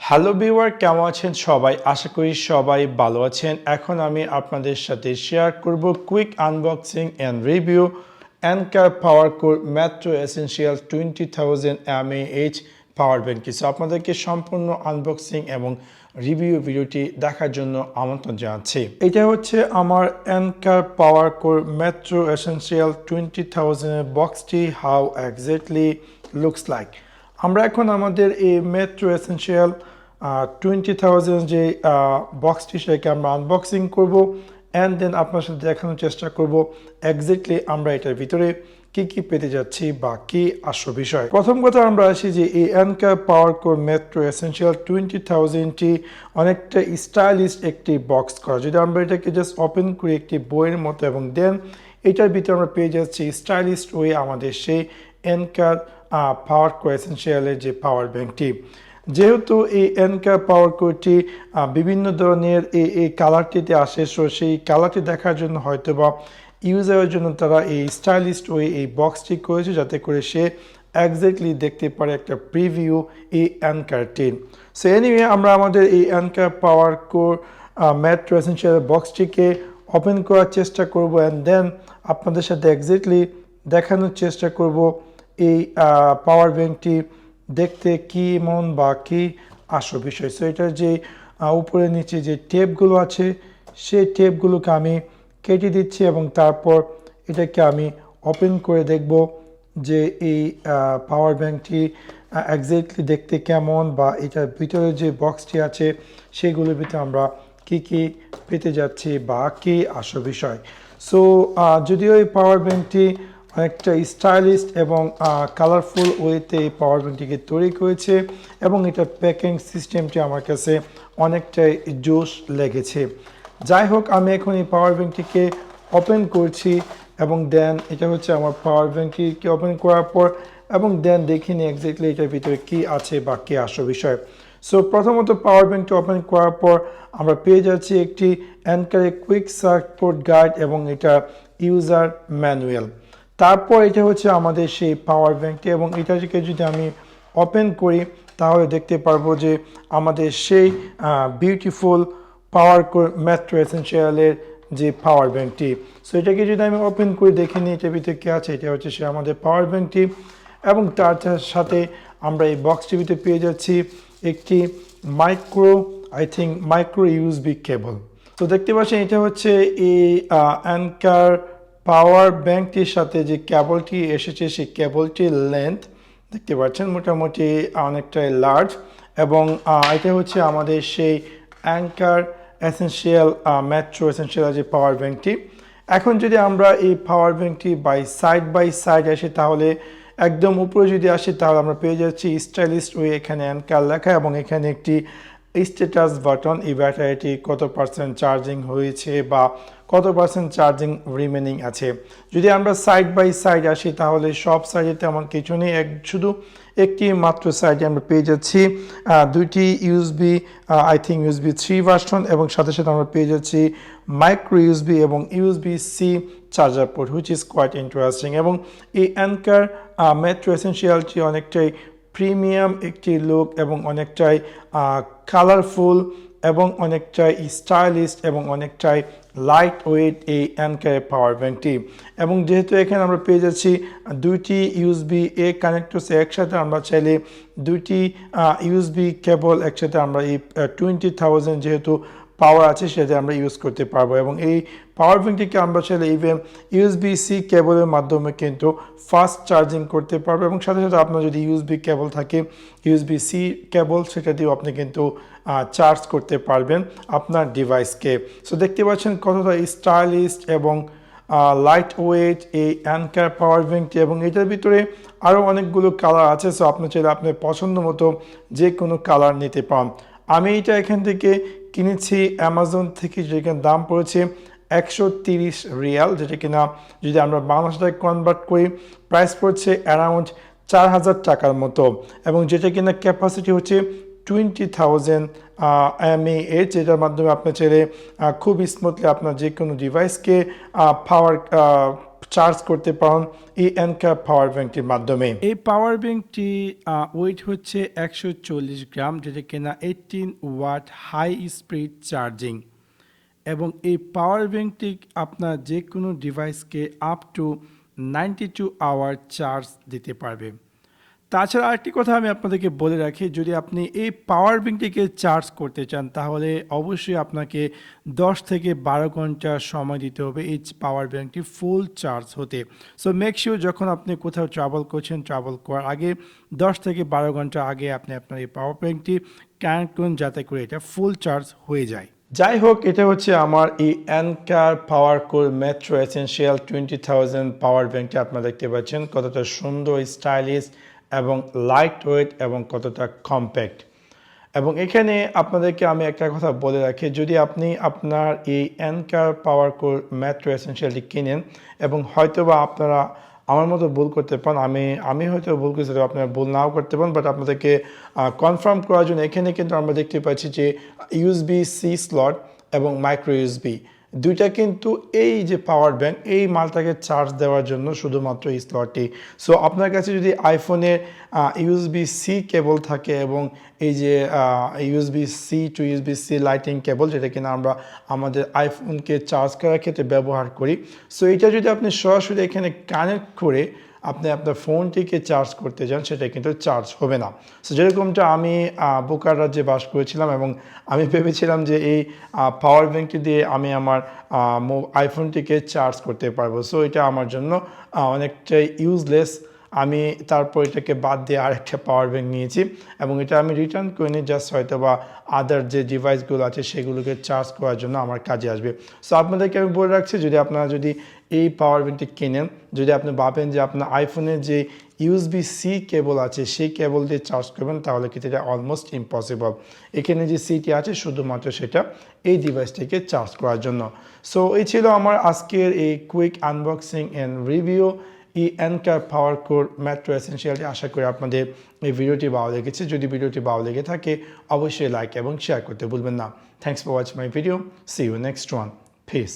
Hello viewer, কেমন আছেন সবাই? আশা করি সবাই ভালো আছেন। এখন আমি আপনাদের সাথে শেয়ার করব quick unboxing and review Anker PowerCore Metro Essential 20,000 mAh power bank. So আপনাদেরকে সম্পূর্ণ আনবক্সিং এবং রিভিউ ভিডিওটি দেখার জন্য আমন্ত্রণ জানাচ্ছি। এটা হচ্ছে আমার অ্যানকার পাওয়ারকোর মেট্রো এসেনশিয়াল 20,000 এর বক্সটি। How exactly looks like. আমরা এখন আমাদের এই মেট্রো এসেনশিয়াল 20,000 যে বক্সটি সেটাকে আমরা আনবক্সিং করব অ্যান্ড দেন আপনার সাথে দেখানোর চেষ্টা করব এক্স্যাক্টলি আমরা এটার ভিতরে কি কি পেতে যাচ্ছি বা কি আসল বিষয়। প্রথম কথা আমরা আসি যে এই অ্যানকার পাওয়ারকোর মেট্রো এসেনশিয়াল 20,000টি অনেকটা স্টাইলিশ একটি বক্স করা। যদি আমরা এটাকে জাস্ট ওপেন করি একটি বইয়ের মতো এবং দেন এটার ভিতরে আমরা পেয়ে যাচ্ছি স্টাইলিশ ওয়ে আমাদের সেই অ্যানকার পাওয়ারকোর এসেনশিয়ালের যে পাওয়ার ব্যাংকটি। যেহেতু এই অ্যানকার পাওয়ারকোরটি বিভিন্ন ধরনের এই কালারটিতে আসে, সো সেই কালারটি দেখার জন্য হয়তো বা ইউজারের জন্য তারা এই স্টাইলিশ ওয়ে এই বক্সটি করেছে যাতে করে সে এক্স্যাক্টলি দেখতে পারে একটা প্রিভিউ এই অ্যানকারটি। সো এনিওয়ে আমরা আমাদের এই Anchor PowerCore Metro essential বক্সটিকে open করার চেষ্টা করব অ্যান্ড দেন আপনাদের সাথে এক্স্যাক্টলি দেখানোর চেষ্টা করব এই পাওয়ার ব্যাংকটি দেখতে কি মন বা কি আসল বিষয়। সো এটার যে উপরে নিচে যে টেপগুলো আছে সেই টেপগুলোকে আমি কেটে দিচ্ছি এবং তারপর এটাকে আমি ওপেন করে দেখব যে এই পাওয়ার ব্যাংকটি এক্স্যাক্টলি দেখতে কেমন বা এটার ভিতরে যে বক্সটি আছে সেগুলোর ভিতরে আমরা কি কি পেতে যাচ্ছি বা কি আসল বিষয়। সো যদিও এই পাওয়ার ব্যাংকটি অনেকটা স্টাইলিশ এবং কালারফুল ওয়েতে এই পাওয়ার ব্যাংকটিকে তৈরি করেছে এবং এটা প্যাকিং সিস্টেমটি আমার কাছে অনেকটাই জোশ লেগেছে। যাই হোক, আমি এখন এই পাওয়ার ব্যাংকটিকে ওপেন করছি এবং দেন এটা হচ্ছে আমার পাওয়ার ব্যাংকটিকে ওপেন করার পর এবং দেন দেখিনি এক্স্যাক্টলি এটার ভিতরে কি আছে বা কি আসল বিষয়। সো প্রথমত পাওয়ার ব্যাংকটি ওপেন করার পর আমরা পেয়ে যাচ্ছি একটি অ্যানকারের কুইক সাপোর্ট গাইড এবং এটা ইউজার ম্যানুয়াল। তারপর এটা হচ্ছে আমাদের সেই পাওয়ার ব্যাংকটি এবং এটাকে যদি আমি ওপেন করি তাহলে দেখতে পারবো যে আমাদের সেই বিউটিফুল পাওয়ারকোর মেট্রো এসেনশিয়ালের যে পাওয়ার ব্যাংকটি। সো এটাকে যদি আমি ওপেন করে দেখে নিই এটার ভিতরে কী আছে, এটা হচ্ছে সে আমাদের পাওয়ার ব্যাংকটি এবং তার সাথে আমরা এই বক্সটির ভিতরে পেয়ে যাচ্ছি একটি মাইক্রো ইউএসবি কেবল। তো দেখতে পাচ্ছেন এটা হচ্ছে এই অ্যানকার পাওয়ার ব্যাংকটির সাথে যে কেবলটি এসেছে সেই কেবলটির লেন্থ দেখতে পাচ্ছেন মোটামুটি অনেকটাই লার্জ এবং এটা হচ্ছে আমাদের সেই অ্যানকার এসেনশিয়াল মেট্রো এসেনশিয়াল যে পাওয়ার ব্যাংকটি। এখন যদি আমরা এই পাওয়ার ব্যাংকটি বাই সাইড আসি তাহলে একদম উপরে যদি আসি তাহলে আমরা পেয়ে যাচ্ছি স্টাইলিশ ওয়ে, এখানে অ্যানকার লেখা এবং এখানে একটি স্ট্যাটাস বাটন, এই ব্যাটারিটি কত পার্সেন্ট চার্জিং হয়েছে বা কত পার্সেন্ট চার্জিং রিমেনিং আছে। যদি আমরা সাইড বাই সাইড আসি তাহলে সব সাইডে তেমন কিছু নেই, শুধু একটি মাত্র সাইডে আমরা পেয়ে যাচ্ছি দুইটি ইউএসবি ইউএসবি 3 ভার্সন এবং সাথে সাথে আমরা পেয়ে যাচ্ছি মাইক্রো ইউএসবি এবং USB C charger port, which is quite interesting. এবং এই অ্যানকার মেট্রো এসেনশিয়ালটি অনেকটাই প্রিমিয়াম একটি লুক এবং অনেকটাই কালারফুল এবং অনেকটাই স্টাইলিশ এবং অনেকটাই লাইট ওয়েট এই অ্যানকার পাওয়ার ব্যাংকটি। এবং যেহেতু এখানে আমরা পেয়ে যাচ্ছি দুইটি ইউএসবি এ কানেক্টরস, একসাথে আমরা চাইলে দুইটি ইউএসবি কেবল একসাথে আমরা এই 20,000 যেহেতু পাওয়ার আছে সেটা আমরা ইউজ করতে পারবো এবং এই পাওয়ার ব্যাংকটিকে আমরা চাইলে ইভেন ইউএসবি সি কেবলের মাধ্যমে কিন্তু ফাস্ট চার্জিং করতে পারবো এবং সাথে সাথে আপনার যদি ইউএসবি কেবল থাকে ইউএসবি সি কেবল সেটা দিয়েও আপনি কিন্তু চার্জ করতে পারবেন আপনার ডিভাইসকে। সো দেখতে পাচ্ছেন কতটা স্টাইলিশ এবং লাইট ওয়েট এই অ্যানকার পাওয়ার ব্যাংকটি এবং এটার ভিতরে আরও অনেকগুলো কালার আছে। সো আপনি চাইলে আপনার পছন্দ মতো যে কোনো কালার নিতে পান। আমি এটা এখান থেকে কিনেছি অ্যামাজন থেকে, যেখানে দাম পড়েছে 130 রিয়াল, যেটা কিনা যদি আমরা বাংলাদেশ টাকায় কনভার্ট করি প্রাইস পড়ছে অ্যারাউন্ড 4,000 টাকার মতো এবং যেটা কিনা ক্যাপাসিটি হচ্ছে 20,000 mAh, যেটার মাধ্যমে আপনি চাইলে খুব স্মুথলি আপনার যে কোনো ডিভাইসকে পাওয়ার চার্জ করতে পারেন এই অ্যাঙ্কার পাওয়ার ব্যাংকটির মাধ্যমে। এই পাওয়ার ব্যাংকটি ওয়েট হচ্ছে 140 গ্রাম, যেটা কিনা 18 ওয়াট হাই স্পিড চার্জিং, এবং এই পাওয়ার ব্যাংকটি আপনার যে কোনো ডিভাইসকে আপ টু 92 আওয়ার চার্জ দিতে পারবে। তাছাড়া আরেকটি কথা আমি আপনাদেরকে বলে রাখি, যদি আপনি এই পাওয়ার ব্যাংকটিকে চার্জ করতে চান তাহলে অবশ্যই আপনাকে 10 থেকে 12 ঘন্টা সময় দিতে হবে এই পাওয়ার ব্যাংকটি ফুল চার্জ হতে। সো মেক শিওর যখন আপনি কোথাও ট্রাভেল করছেন, ট্রাভেল করার আগে 10 থেকে 12 ঘন্টা আগে আপনি আপনার এই পাওয়ার ব্যাংকটি কানেক্ট করুন, যাতে করে এটা ফুল চার্জ হয়ে যায়। যাই হোক, এটা হচ্ছে আমার এই অ্যাঙ্কার পাওয়ারকোর মেট্রো এসেনশিয়াল 20,000 পাওয়ার ব্যাংকটি। আপনারা দেখতে পাচ্ছেন কতটা সুন্দর, স্টাইলিশ এবং লাইট ওয়েট এবং কতটা কম্প্যাক্ট। এবং এখানে আপনাদেরকে আমি একটা কথা বলে রাখি, যদি আপনি আপনার এই অ্যাঙ্কার পাওয়ারকোর মেট্রো এসেনশিয়ালটি কিনেন এবং হয়তোবা আপনারা আমার মতো ভুল করতে পারেন, আমি হয়তো ভুল করতে পারি, আপনারা ভুল নাও করতে পারেন, বাট আপনাদেরকে কনফার্ম করার জন্য এখানে কিন্তু আমরা দেখতে পাচ্ছি যে USB-C স্লট এবং মাইক্রো USB দুইটা কিন্তু এই যে পাওয়ার ব্যাংক এই মালটাকে চার্জ দেওয়ার জন্য শুধুমাত্র এই স্লটটি। সো আপনার কাছে যদি আইফোনের USB-C কেবল থাকে এবং এই যে USB-C টু USB-C লাইটিং কেবল, যেটা কিনা আমরা আমাদের আইফোনকে চার্জ করার ক্ষেত্রে ব্যবহার করি, সো এটা যদি আপনি সরাসরি এখানে কানেক্ট করে আপনি আপনার ফোনটিকে চার্জ করতে যান, সেটা কিন্তু চার্জ হবে না। সো যেরকমটা আমি বোকার রাজ্যে বাস করেছিলাম এবং আমি ভেবেছিলাম যে এই পাওয়ার ব্যাংকটি দিয়ে আমি আমার আইফোনটিকে চার্জ করতে পারবো। সো এটা আমার জন্য অনেকটাই ইউজলেস। আমি তারপর এটাকে বাদ দিয়ে আরেকটা পাওয়ার ব্যাংক নিয়েছি এবং এটা আমি রিটার্ন করে নিই, জাস্ট হয়তো বা আদার যে ডিভাইসগুলো আছে সেগুলোকে চার্জ করার জন্য আমার কাজে আসবে। সো আপনাদেরকে আমি বলে রাখছি, যদি আপনারা এই পাওয়ার ব্যাংকটি কেনেন, যদি আপনি ভাবেন যে আপনার আইফোনের যে USB-C কেবল আছে সেই কেবল দিয়ে চার্জ করবেন, তাহলে কিন্তু এটা অলমোস্ট ইম্পসিবল। এখানে যে সিটি আছে শুধুমাত্র সেটা এই ডিভাইসটিকে চার্জ করার জন্য। সো এই ছিল আমার আজকের এই কুইক আনবক্সিং অ্যান্ড রিভিউ এই অ্যাঙ্কার পাওয়ারকোর মেট্রো এসেনশিয়ালটি। আশা করি আপনাদের এই ভিডিওটি ভালো লেগেছে। যদি ভিডিওটি ভালো লেগে থাকে অবশ্যই লাইক এবং শেয়ার করতে ভুলবেন না। Thanks for watching my video. See you next one. Piece.